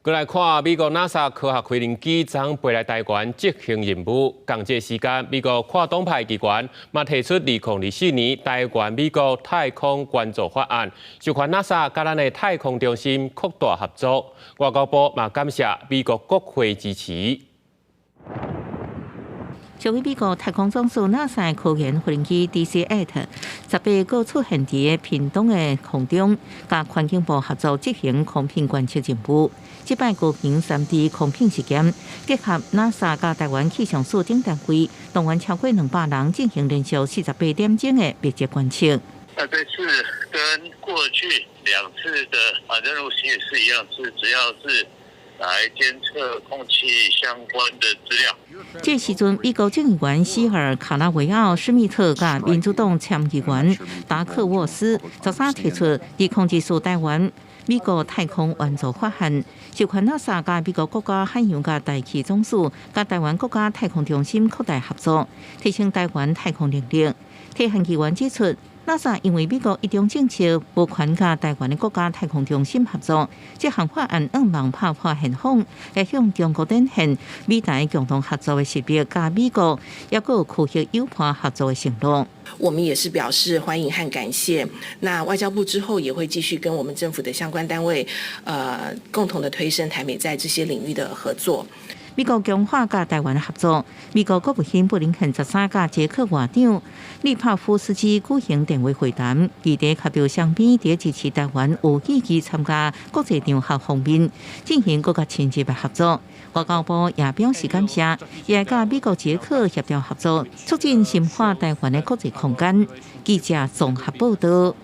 过来看美国 NASA 科学飞行机将飞来台湾执行任务。同这时间，美国跨党派机关嘛提出2024年台湾美国太空关注法案，授权 NASA 甲咱的太空中心扩大合作。外交部嘛感谢美国国会支持。 作为美国太空总署 NASA 科研飞行机 DC-8， 18个出现伫屏东的空中，甲环境部合作执行空品观测任务。这摆高频3D 空品实验，结合 NASA 甲台湾气象署等单位，动员超过200人进行连续48点钟的密集观测。这次跟过去2次的任务其实是一样，只要是 来监测空气相关的资料。这时阵，美国众议员希尔卡拉维奥·施密特甲民主党参议员达克沃斯13提出以控制属台湾美国太空援助法案，授权 NASA 甲美国国家海洋甲大气总署甲台湾国家太空中心扩大合作，提升台湾太空能力。提案议员指出， NASA 因为美国一中政策无权甲台湾的国家太空中心合作，这项法案望打破现况，来向中国展现美台共同合作的实力，甲美国也有科学友伴合作的承诺。我们也是表示欢迎和感谢。那外交部之后也会继续跟我们政府的相关单位，共同的推升台美在这些领域的合作。 美国强化甲台湾合作，美国国务卿布林肯13甲捷克外长利帕夫斯基举行电话会谈，议题较表双边伫支持台湾有积极参加国际场合方面进行更加亲切的合作。外交部也表示感谢，也甲美国捷克协调合作，促进深化台湾的国际空间。记者综合报道。